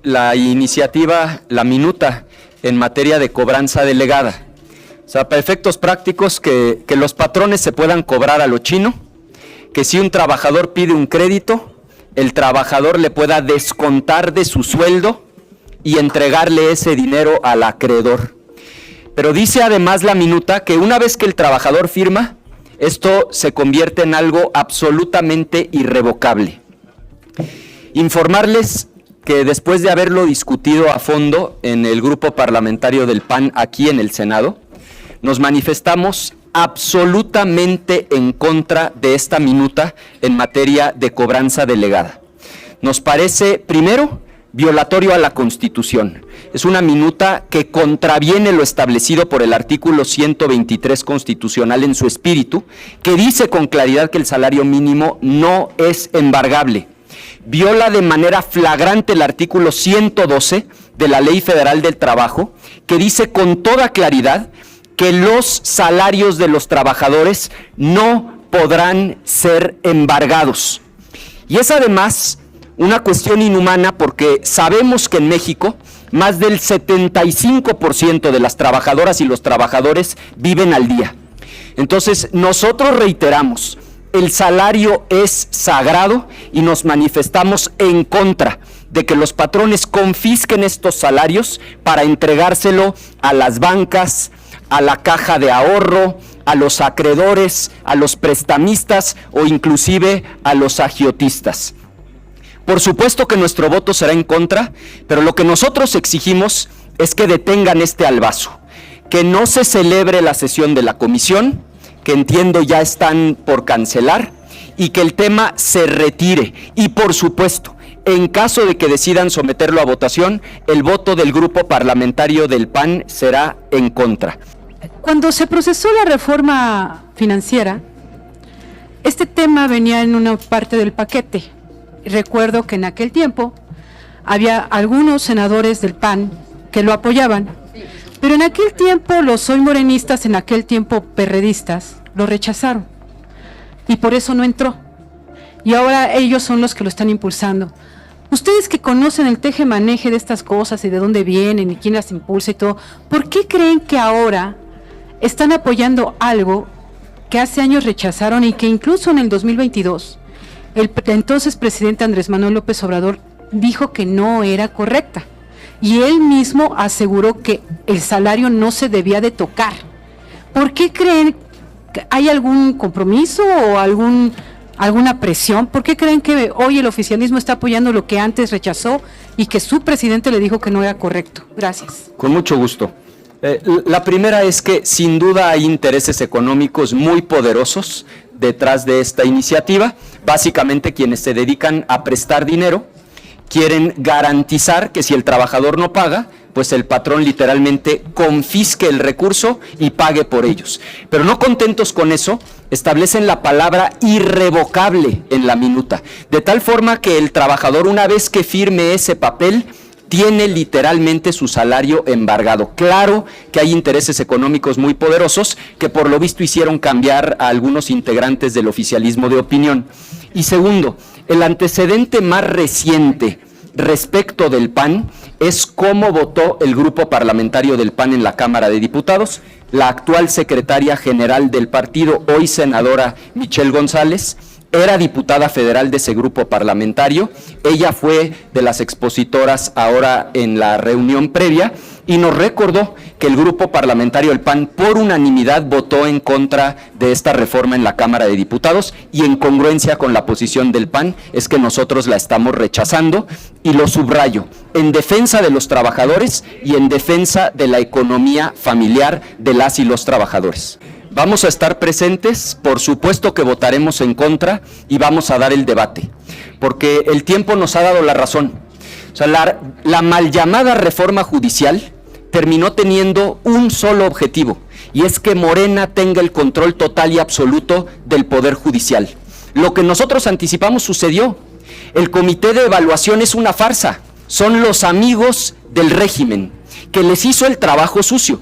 la iniciativa, la minuta en materia de cobranza delegada. O sea, para efectos prácticos, que los patrones se puedan cobrar a lo chino, que si un trabajador pide un crédito, el trabajador le pueda descontar de su sueldo y entregarle ese dinero al acreedor. Pero dice además la minuta que una vez que el trabajador firma, esto se convierte en algo absolutamente irrevocable. Informarles que después de haberlo discutido a fondo en el grupo parlamentario del PAN aquí en el Senado, nos manifestamos absolutamente en contra de esta minuta en materia de cobranza delegada. Nos parece, primero, violatorio a la Constitución. Es una minuta que contraviene lo establecido por el artículo 123 constitucional en su espíritu, que dice con claridad que el salario mínimo no es embargable. Viola de manera flagrante el artículo 112 de la Ley Federal del Trabajo, que dice con toda claridad que los salarios de los trabajadores no podrán ser embargados. Y es además una cuestión inhumana porque sabemos que en México más del 75% de las trabajadoras y los trabajadores viven al día. Entonces, nosotros reiteramos, el salario es sagrado y nos manifestamos en contra de que los patrones confisquen estos salarios para entregárselo a las bancas, a la caja de ahorro, a los acreedores, a los prestamistas o inclusive a los agiotistas. Por supuesto que nuestro voto será en contra, pero lo que nosotros exigimos es que detengan este albazo, que no se celebre la sesión de la comisión, que entiendo ya están por cancelar, y que el tema se retire. Y por supuesto, en caso de que decidan someterlo a votación, el voto del grupo parlamentario del PAN será en contra. Cuando se procesó la reforma financiera, este tema venía en una parte del paquete. Recuerdo que en aquel tiempo había algunos senadores del PAN que lo apoyaban, pero en aquel tiempo los hoy morenistas, en aquel tiempo perredistas, lo rechazaron y por eso no entró. Y ahora ellos son los que lo están impulsando. Ustedes que conocen el teje-maneje de estas cosas y de dónde vienen y quién las impulsa y todo, ¿por qué creen que ahora están apoyando algo que hace años rechazaron y que incluso en el 2022 el entonces presidente Andrés Manuel López Obrador dijo que no era correcta? Y él mismo aseguró que el salario no se debía de tocar. ¿Por qué creen que hay algún compromiso o alguna presión? ¿Por qué creen que hoy el oficialismo está apoyando lo que antes rechazó y que su presidente le dijo que no era correcto? Gracias. Con mucho gusto. La primera es que sin duda hay intereses económicos muy poderosos detrás de esta iniciativa. Básicamente quienes se dedican a prestar dinero quieren garantizar que si el trabajador no paga, pues el patrón literalmente confisque el recurso y pague por ellos. Pero no contentos con eso, establecen la palabra irrevocable en la minuta, de tal forma que el trabajador, una vez que firme ese papel, tiene literalmente su salario embargado. Claro que hay intereses económicos muy poderosos que por lo visto hicieron cambiar a algunos integrantes del oficialismo de opinión. Y segundo, el antecedente más reciente respecto del PAN es cómo votó el grupo parlamentario del PAN en la Cámara de Diputados. La actual secretaria general del partido, hoy senadora Michelle González, era diputada federal de ese grupo parlamentario. Ella fue de las expositoras ahora en la reunión previa y nos recordó que el grupo parlamentario del PAN por unanimidad votó en contra de esta reforma en la Cámara de Diputados, y en congruencia con la posición del PAN es que nosotros la estamos rechazando, y lo subrayo, en defensa de los trabajadores y en defensa de la economía familiar de las y los trabajadores. Vamos a estar presentes, por supuesto que votaremos en contra y vamos a dar el debate, porque el tiempo nos ha dado la razón. O sea, la mal llamada reforma judicial terminó teniendo un solo objetivo, y es que Morena tenga el control total y absoluto del Poder Judicial. Lo que nosotros anticipamos sucedió. El comité de evaluación es una farsa, son los amigos del régimen que les hizo el trabajo sucio.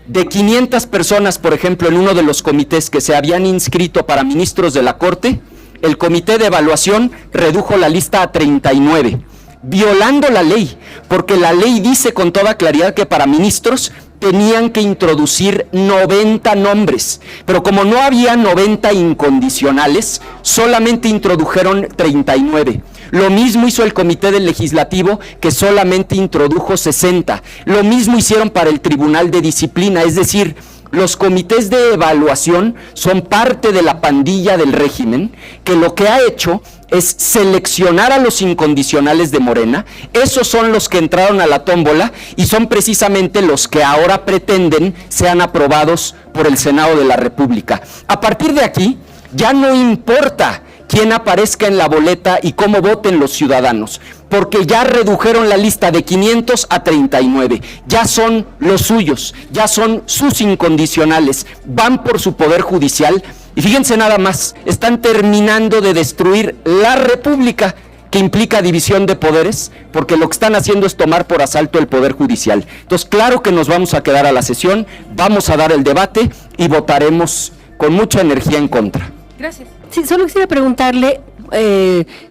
De 500 personas, por ejemplo, en uno de los comités que se habían inscrito para ministros de la Corte, el comité de evaluación redujo la lista a 39. violando la ley, porque la ley dice con toda claridad que para ministros tenían que introducir 90 nombres, pero como no había 90 incondicionales, solamente introdujeron 39. Lo mismo hizo el Comité del Legislativo, que solamente introdujo 60. Lo mismo hicieron para el Tribunal de Disciplina, es decir, los comités de evaluación son parte de la pandilla del régimen, que lo que ha hecho es seleccionar a los incondicionales de Morena. Esos son los que entraron a la tómbola y son precisamente los que ahora pretenden sean aprobados por el Senado de la República. A partir de aquí, ya no importa quién aparezca en la boleta y cómo voten los ciudadanos, porque ya redujeron la lista de 500 a 39, ya son los suyos, ya son sus incondicionales, van por su poder judicial y fíjense nada más, están terminando de destruir la República, que implica división de poderes, porque lo que están haciendo es tomar por asalto el poder judicial. Entonces, claro que nos vamos a quedar a la sesión, vamos a dar el debate y votaremos con mucha energía en contra. Gracias. Sí, solo quisiera preguntarle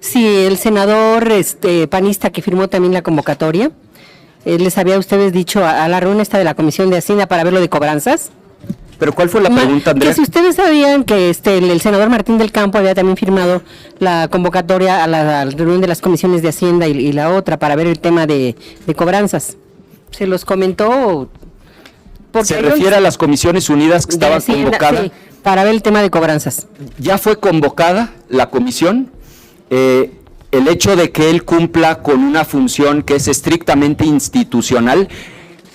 si el senador panista que firmó también la convocatoria, les había ustedes dicho a la reunión esta de la Comisión de Hacienda para ver lo de cobranzas. ¿Pero cuál fue la pregunta, Andrea? Que si ustedes sabían que el senador Martín del Campo había también firmado la convocatoria a la reunión de las comisiones de Hacienda y la otra para ver el tema de cobranzas. ¿Se los comentó? ¿Se refiere a las Comisiones Unidas que estaban convocadas? Sí, para ver el tema de cobranzas. Ya fue convocada la comisión. El hecho de que él cumpla con una función que es estrictamente institucional,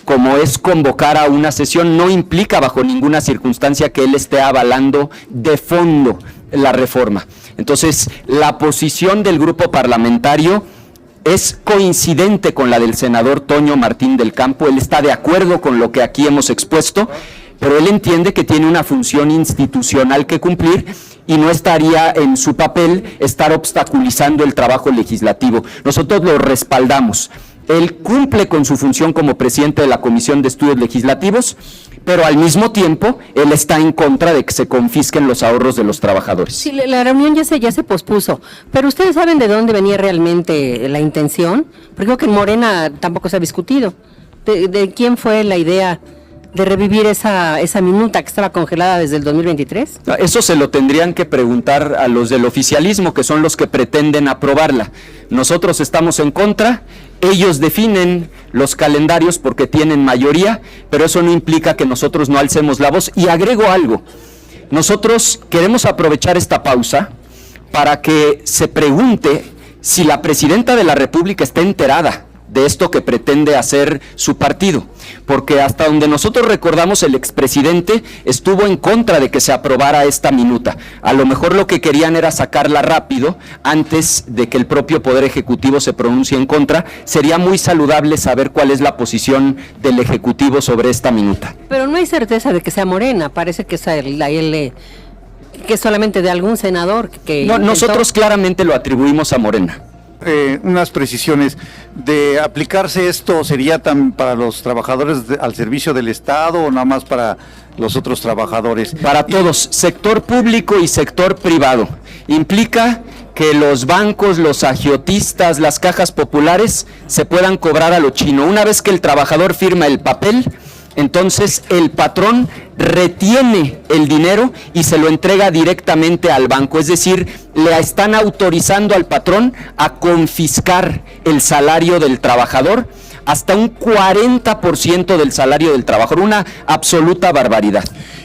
como es convocar a una sesión, no implica bajo ninguna circunstancia que él esté avalando de fondo la reforma. Entonces, la posición del grupo parlamentario es coincidente con la del senador Toño Martín del Campo. Él está de acuerdo con lo que aquí hemos expuesto, pero él entiende que tiene una función institucional que cumplir y no estaría en su papel estar obstaculizando el trabajo legislativo. Nosotros lo respaldamos. Él cumple con su función como presidente de la Comisión de Estudios Legislativos, pero al mismo tiempo él está en contra de que se confisquen los ahorros de los trabajadores. Sí, la reunión ya se pospuso, pero ¿ustedes saben de dónde venía realmente la intención? Porque creo que en Morena tampoco se ha discutido. ¿De quién fue la idea de revivir esa minuta que estaba congelada desde el 2023? Eso se lo tendrían que preguntar a los del oficialismo, que son los que pretenden aprobarla. Nosotros estamos en contra. Ellos definen los calendarios porque tienen mayoría, pero eso no implica que nosotros no alcemos la voz. Y agrego algo, nosotros queremos aprovechar esta pausa para que se pregunte si la presidenta de la República está enterada de esto que pretende hacer su partido, porque hasta donde nosotros recordamos el expresidente estuvo en contra de que se aprobara esta minuta. A lo mejor lo que querían era sacarla rápido antes de que el propio Poder Ejecutivo se pronuncie en contra. Sería muy saludable saber cuál es la posición del Ejecutivo sobre esta minuta. Pero no hay certeza de que sea Morena, parece que es solamente de algún senador que no, nosotros claramente lo atribuimos a Morena. Unas precisiones. ¿De aplicarse esto sería tan para los trabajadores al servicio del Estado o nada más para los otros trabajadores? Para todos, sector público y sector privado. Implica que los bancos, los agiotistas, las cajas populares se puedan cobrar a lo chino. Una vez que el trabajador firma el papel, entonces el patrón retiene el dinero y se lo entrega directamente al banco, es decir, le están autorizando al patrón a confiscar el salario del trabajador, hasta un 40% del salario del trabajador, una absoluta barbaridad.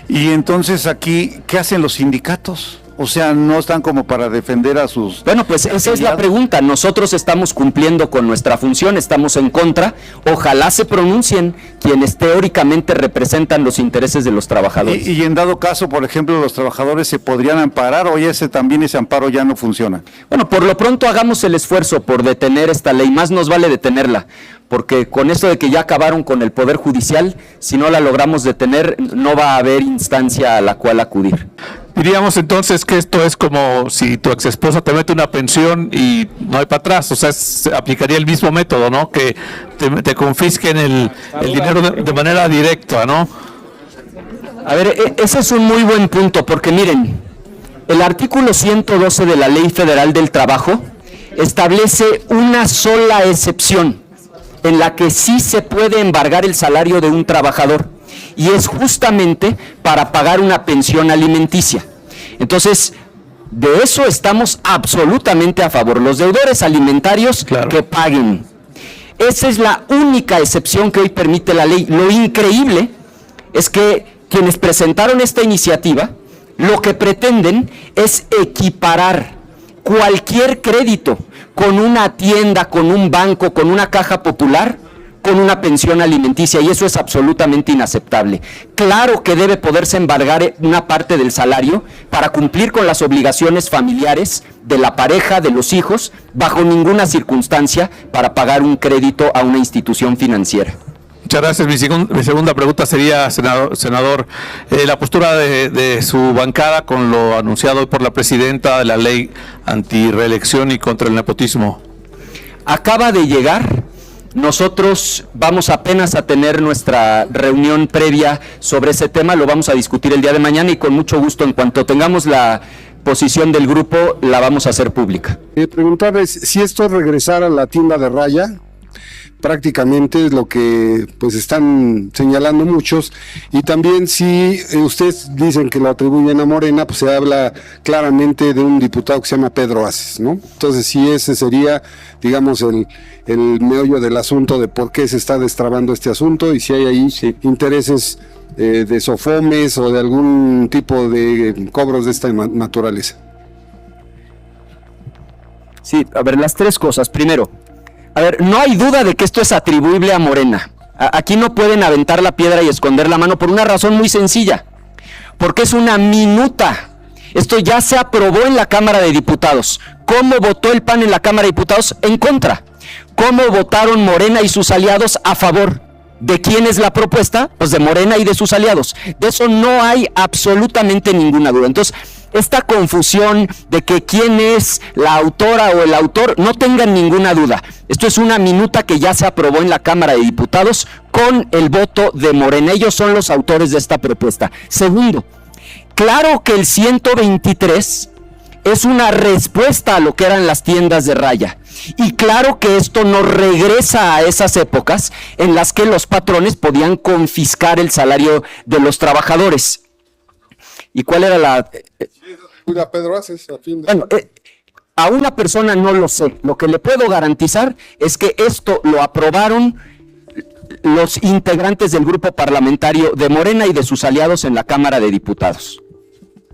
Y entonces aquí, ¿qué hacen los sindicatos? O sea, no están como para defender a sus... Bueno, pues esa es la pregunta. Nosotros estamos cumpliendo con nuestra función, estamos en contra. Ojalá se pronuncien quienes teóricamente representan los intereses de los trabajadores. Y en dado caso, por ejemplo, los trabajadores se podrían amparar, o ese amparo ya no funciona. Bueno, por lo pronto hagamos el esfuerzo por detener esta ley, más nos vale detenerla, porque con eso de que ya acabaron con el Poder Judicial, si no la logramos detener, no va a haber instancia a la cual acudir. Diríamos entonces que esto es como si tu ex esposa te mete una pensión y no hay para atrás, o sea, se aplicaría el mismo método, ¿no? Que te confisquen el dinero de manera directa, ¿no? A ver, ese es un muy buen punto, porque miren, el artículo 112 de la Ley Federal del Trabajo establece una sola excepción en la que sí se puede embargar el salario de un trabajador, y es justamente para pagar una pensión alimenticia. Entonces, de eso estamos absolutamente a favor. Los deudores alimentarios, claro, que paguen. Esa es la única excepción que hoy permite la ley. Lo increíble es que quienes presentaron esta iniciativa lo que pretenden es equiparar cualquier crédito con una tienda, con un banco, con una caja popular, con una pensión alimenticia, y eso es absolutamente inaceptable. Claro que debe poderse embargar una parte del salario para cumplir con las obligaciones familiares de la pareja, de los hijos, bajo ninguna circunstancia para pagar un crédito a una institución financiera. Muchas gracias. Mi segunda pregunta sería, senador, la postura de su bancada con lo anunciado hoy por la presidenta de la ley antirreelección y contra el nepotismo. Acaba de llegar. Nosotros vamos apenas a tener nuestra reunión previa sobre ese tema, lo vamos a discutir el día de mañana y con mucho gusto, en cuanto tengamos la posición del grupo, la vamos a hacer pública. Preguntarles si esto es regresar a la tienda de raya, prácticamente es lo que pues están señalando muchos, y también si ustedes dicen que lo atribuyen a Morena, pues se habla claramente de un diputado que se llama Pedro Aces, ¿no? Entonces si ese sería, digamos, el meollo del asunto de por qué se está destrabando este asunto, y si hay ahí intereses de sofomes o de algún tipo de cobros de esta naturaleza. Sí, a ver, las tres cosas. Primero, a ver, no hay duda de que esto es atribuible a Morena. Aquí no pueden aventar la piedra y esconder la mano por una razón muy sencilla, porque es una minuta. Esto ya se aprobó en la Cámara de Diputados. ¿Cómo votó el PAN en la Cámara de Diputados? En contra. ¿Cómo votaron Morena y sus aliados a favor? ¿De quién es la propuesta? Pues de Morena y de sus aliados. De eso no hay absolutamente ninguna duda. Entonces, esta confusión de que quién es la autora o el autor, no tengan ninguna duda. Esto es una minuta que ya se aprobó en la Cámara de Diputados con el voto de Morena. Ellos son los autores de esta propuesta. Segundo, claro que el 123 es una respuesta a lo que eran las tiendas de raya. Y claro que esto nos regresa a esas épocas en las que los patrones podían confiscar el salario de los trabajadores. ¿Y cuál era la...? Pedro Aces, a fin de... Bueno, a una persona no lo sé. Lo que le puedo garantizar es que esto lo aprobaron los integrantes del grupo parlamentario de Morena y de sus aliados en la Cámara de Diputados.